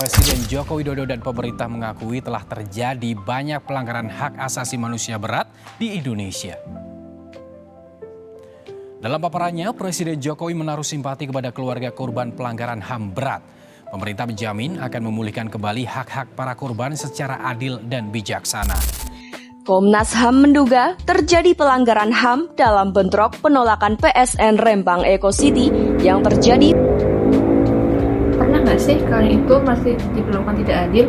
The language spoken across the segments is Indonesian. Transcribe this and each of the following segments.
Presiden Joko Widodo dan pemerintah mengakui telah terjadi banyak pelanggaran hak asasi manusia berat di Indonesia. Dalam paparannya, Presiden Jokowi menaruh simpati kepada keluarga korban pelanggaran HAM berat. Pemerintah menjamin akan memulihkan kembali hak-hak para korban secara adil dan bijaksana. Komnas HAM menduga terjadi pelanggaran HAM dalam bentrok penolakan PSN Rembang Eco City yang terjadi. Pernah nggak sih kalian itu masih diperlakukan tidak adil?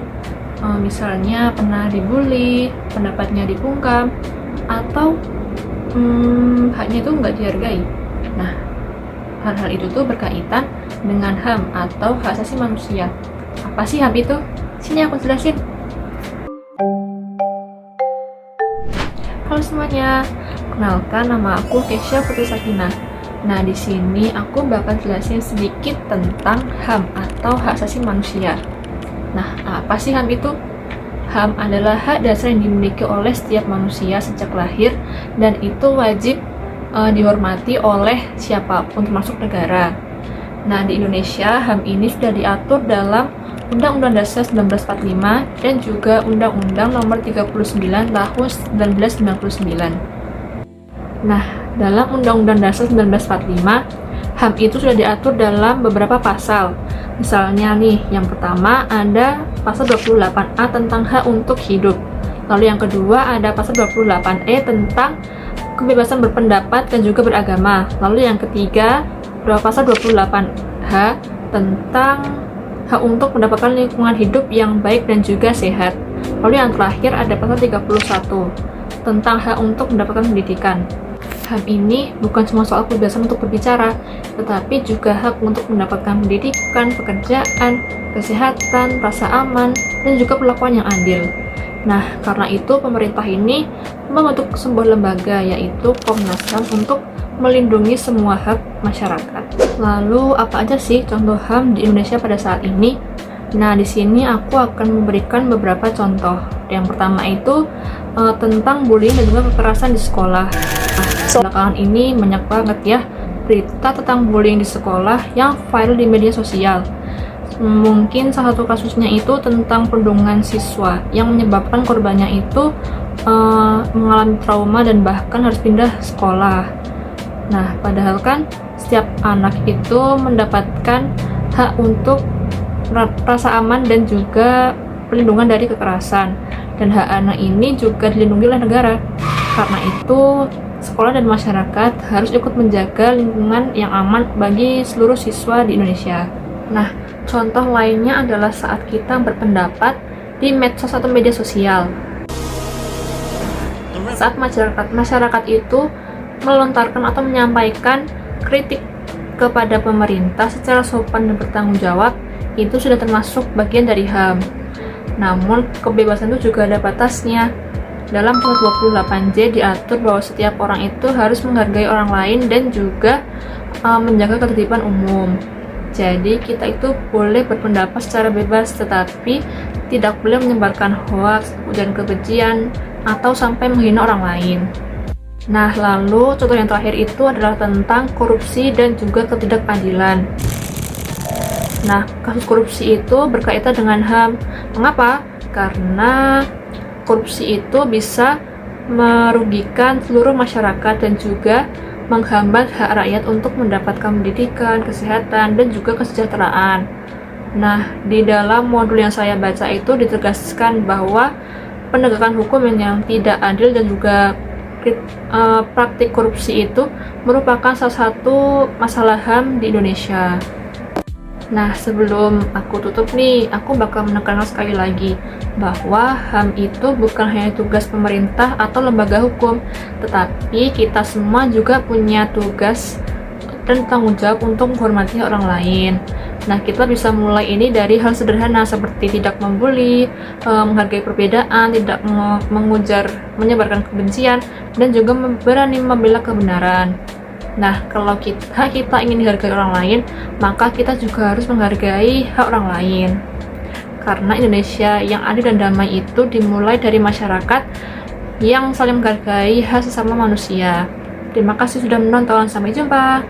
Misalnya pernah dibully, pendapatnya dibungkam, atau haknya itu nggak dihargai. Nah, hal-hal itu tuh berkaitan dengan HAM atau hak asasi manusia. Apa sih HAM itu? Sini aku jelasin. Halo semuanya, kenalkan nama aku Kesha Putri Sakina. Nah, di sini aku bakal jelasin sedikit tentang HAM atau hak asasi manusia. Nah, apa sih HAM itu? HAM adalah hak dasar yang dimiliki oleh setiap manusia sejak lahir dan itu wajib dihormati oleh siapapun termasuk negara. Nah, di Indonesia HAM ini sudah diatur dalam Undang-Undang Dasar 1945 dan juga Undang-Undang Nomor 39 Tahun 1999. Nah, dalam Undang-Undang Dasar 1945, HAM itu sudah diatur dalam beberapa pasal. Misalnya nih, yang pertama ada pasal 28A tentang hak untuk hidup. Lalu yang kedua ada pasal 28E tentang kebebasan berpendapat dan juga beragama. Lalu yang ketiga, pasal 28H tentang hak untuk mendapatkan lingkungan hidup yang baik dan juga sehat. Lalu yang terakhir ada pasal 31 tentang hak untuk mendapatkan pendidikan. HAM ini bukan cuma soal kebebasan untuk berbicara, tetapi juga hak untuk mendapatkan pendidikan, pekerjaan, kesehatan, rasa aman, dan juga perlakuan yang adil. Nah, karena itu pemerintah ini membentuk sebuah lembaga yaitu Komnas HAM untuk melindungi semua hak masyarakat. Lalu apa aja sih contoh HAM di Indonesia pada saat ini? Nah, di sini aku akan memberikan beberapa contoh. Yang pertama itu tentang bullying dan juga kekerasan di sekolah. Nah, belakangan ini banyak banget ya berita tentang bullying di sekolah yang viral di media sosial. Mungkin salah satu kasusnya itu tentang perundungan siswa yang menyebabkan korbannya itu mengalami trauma dan bahkan harus pindah sekolah. Nah, padahal kan setiap anak itu mendapatkan hak untuk rasa aman dan juga perlindungan dari kekerasan. Dan hak anak ini juga dilindungi oleh negara. Karena itu, sekolah dan masyarakat harus ikut menjaga lingkungan yang aman bagi seluruh siswa di Indonesia. Nah, contoh lainnya adalah saat kita berpendapat di medsos atau media sosial. Saat masyarakat itu melontarkan atau menyampaikan kritik kepada pemerintah secara sopan dan bertanggung jawab, itu sudah termasuk bagian dari HAM. Namun, kebebasan itu juga ada batasnya. Dalam pasal 28J diatur bahwa setiap orang itu harus menghargai orang lain dan juga menjaga ketertiban umum. Jadi, kita itu boleh berpendapat secara bebas, tetapi tidak boleh menyebarkan hoaks, ujaran kebencian, atau sampai menghina orang lain. Nah, lalu contoh yang terakhir itu adalah tentang korupsi dan juga ketidakadilan. Nah, kasus korupsi itu berkaitan dengan HAM. Mengapa? Karena korupsi itu bisa merugikan seluruh masyarakat dan juga menghambat hak rakyat untuk mendapatkan pendidikan, kesehatan, dan juga kesejahteraan. Nah, di dalam modul yang saya baca itu ditegaskan bahwa penegakan hukum yang tidak adil dan juga praktik korupsi itu merupakan salah satu masalah HAM di Indonesia. Nah, sebelum aku tutup nih, aku bakal menekankan sekali lagi bahwa HAM itu bukan hanya tugas pemerintah atau lembaga hukum, tetapi kita semua juga punya tugas dan tanggung jawab untuk menghormati orang lain. Nah, kita bisa mulai ini dari hal sederhana seperti tidak membuli, menghargai perbedaan, tidak menyebarkan kebencian, dan juga berani membela kebenaran. Nah, kalau kita ingin dihargai orang lain, maka kita juga harus menghargai hak orang lain. Karena Indonesia yang adil dan damai itu dimulai dari masyarakat yang saling menghargai hak sesama manusia. Terima kasih sudah menonton, sampai jumpa.